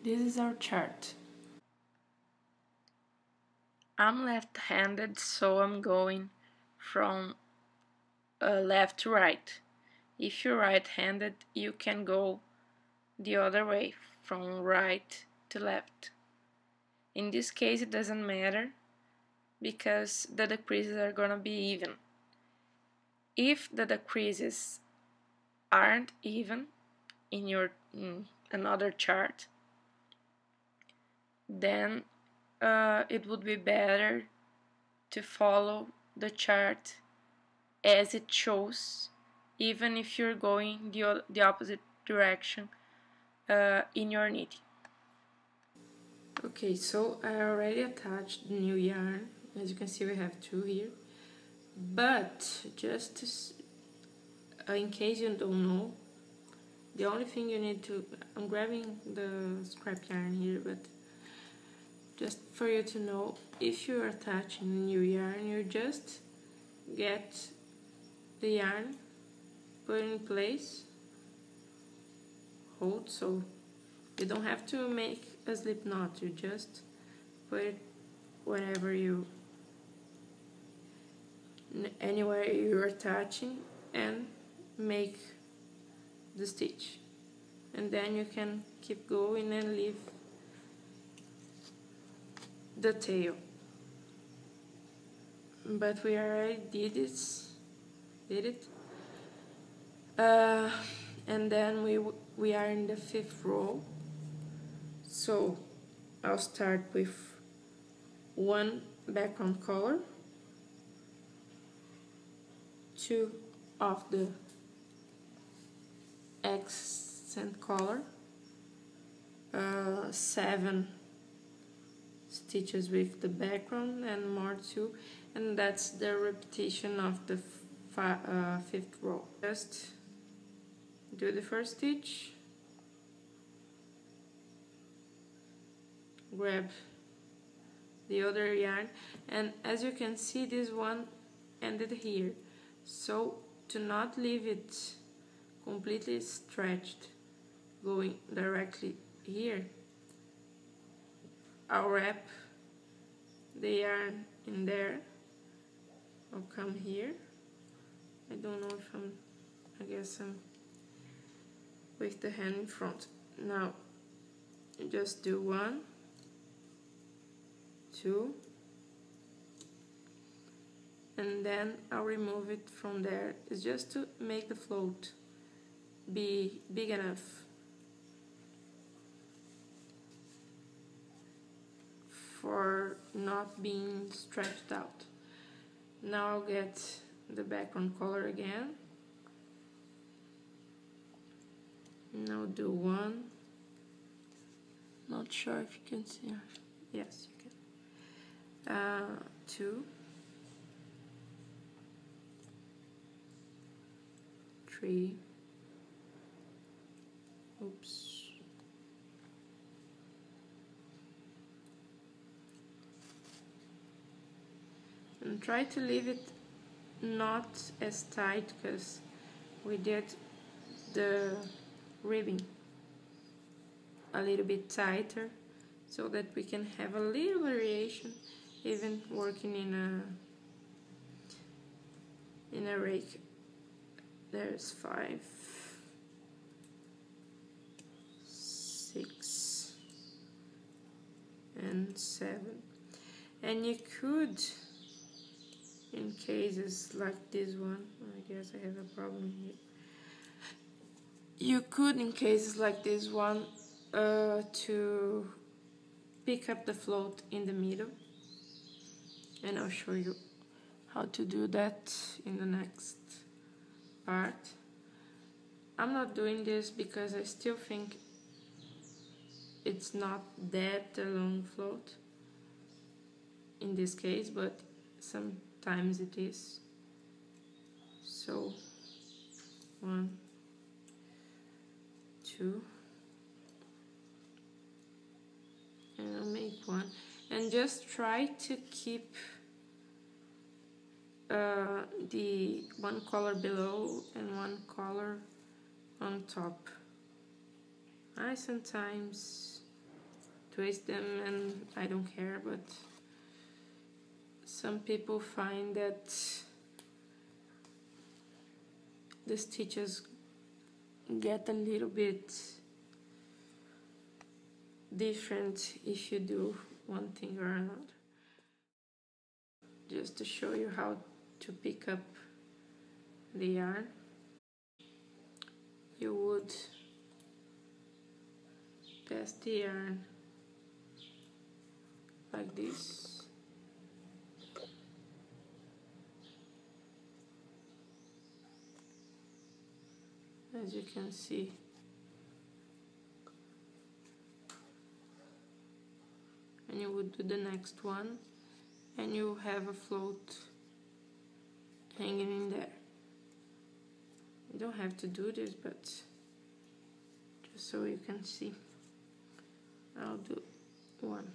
this is our chart. I'm left-handed, so I'm going from left to right. If you're right-handed, you can go the other way, from right to left. In this case, it doesn't matter because the decreases are gonna be even. If the decreases aren't even in another chart, then it would be better to follow the chart as it shows, even if you're going the opposite direction in your knitting. Okay, so I already attached the new yarn. As you can see, we have two here, but just to, in case you don't know, the only thing you need to, I'm grabbing the scrap yarn here, but just for you to know, if you're attaching new yarn, you just get the yarn, put it in place, hold, so you don't have to make a slip knot, you just put it wherever anywhere you're attaching, and make the stitch, and then you can keep going and leave the tail. But we already did it, and then we are in the 5th row. So I'll start with one background color, 2 of the accent color, 7 stitches with the background, and more 2, and that's the repetition of the 5th row. Just do the first stitch, grab the other yarn, and as you can see, this one ended here, so to not leave it completely stretched going directly here, I'll wrap the yarn in there. I'll come here. I don't know if I guess I'm with the hand in front. Now just do 1, 2, and then I'll remove it from there. It's just to make the float be big enough for not being stretched out. Now I'll get the background color again. Now do 1. Not sure if you can see. Yes, you can. 2, 3. Oops. And try to leave it not as tight, because we did the ribbing a little bit tighter, so that we can have a little variation even working in a rake. There's 5, 6, and 7, and you could, in cases like this one, I guess I have a problem here, you could, in cases like this one, to pick up the float in the middle, and I'll show you how to do that in the next part. I'm not doing this because I still think it's not that a long float in this case, but sometimes it is. So 1, 2, and I'll make 1, and just try to keep the one color below and one color on top. I sometimes twist them, and I don't care, but some people find that the stitches get a little bit different if you do one thing or another. Just to show you how to pick up the yarn, you would pass the yarn like this, as you can see. And you would do the next one, and you have a float hanging in there. You don't have to do this, but just so you can see. I'll do one.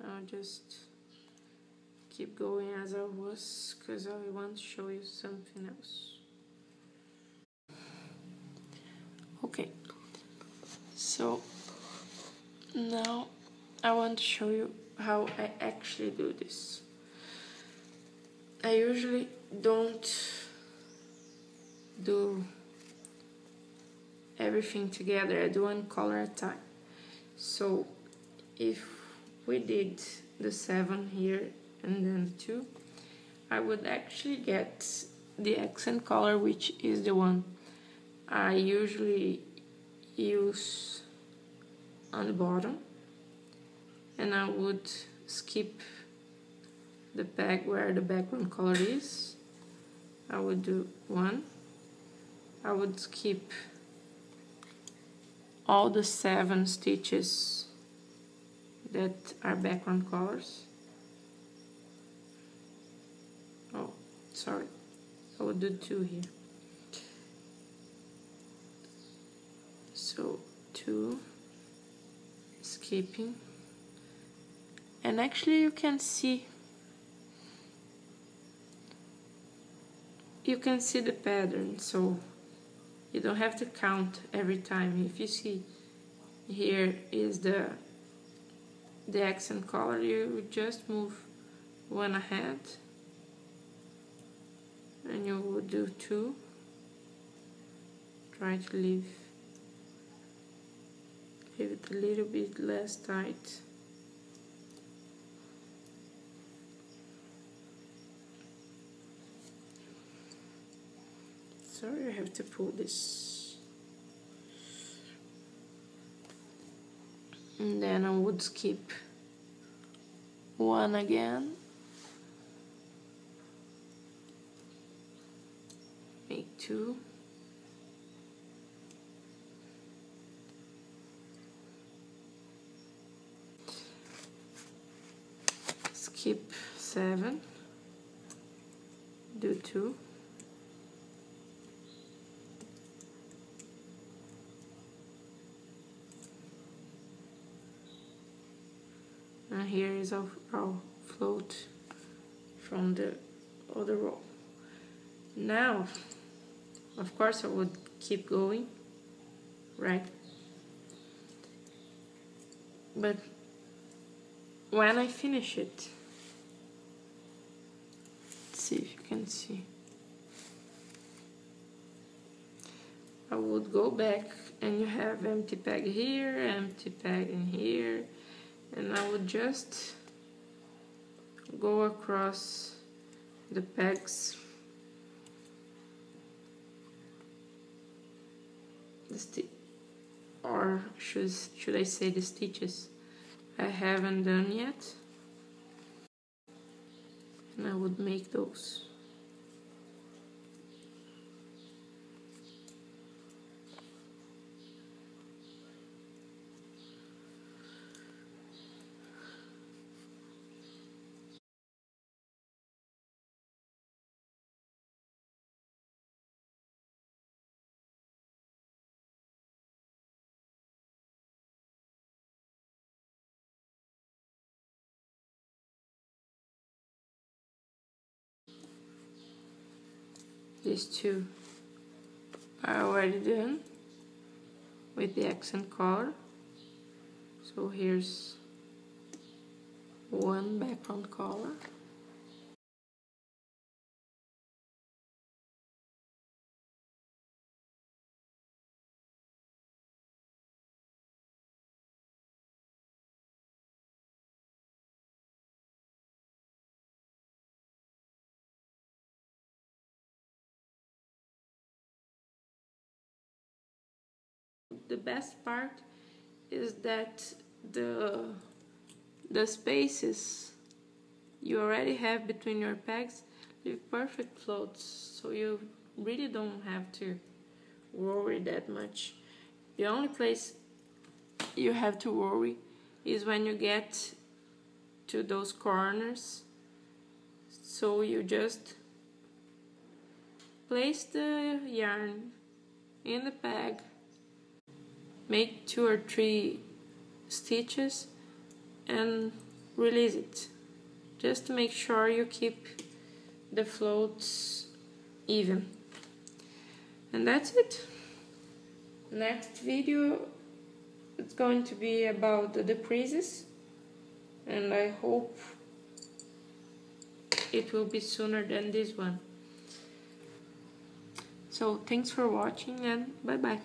I'll just keep going as I was, because I want to show you something else. Okay, so now I want to show you how I actually do this. I usually don't do everything together, I do one color at a time. So if we did the 7 here and then 2, I would actually get the accent color, which is the one I usually use on the bottom, and I would skip the peg where the background color is. I would do 1. I would skip all the 7 stitches that are background colors. Oh, sorry, I would do 2 here. So 2, skipping, and actually you can see the pattern, so you don't have to count every time. If you see here is the accent color, you just move 1 ahead, and you will do 2. Try to leave it a little bit less tight. Sorry, I have to pull this. And then I would skip 1 again. Make 2. Skip 7. Do 2. And here is our float from the other row. Now, of course, I would keep going, right? But when I finish it, let's see if you can see, I would go back, and you have empty peg here, empty peg in here, and I would just go across the pegs, or should I say the stitches I haven't done yet, and I would make those. These 2 are already done. with the accent color. So here's one background color. The best part is that the spaces you already have between your pegs leave perfect floats, so you really don't have to worry that much. The only place you have to worry is when you get to those corners, so you just place the yarn in the peg, make 2 or 3 stitches and release it, just to make sure you keep the floats even. And that's it. Next video it's going to be about the decreases, and I hope it will be sooner than this one. So thanks for watching and bye bye.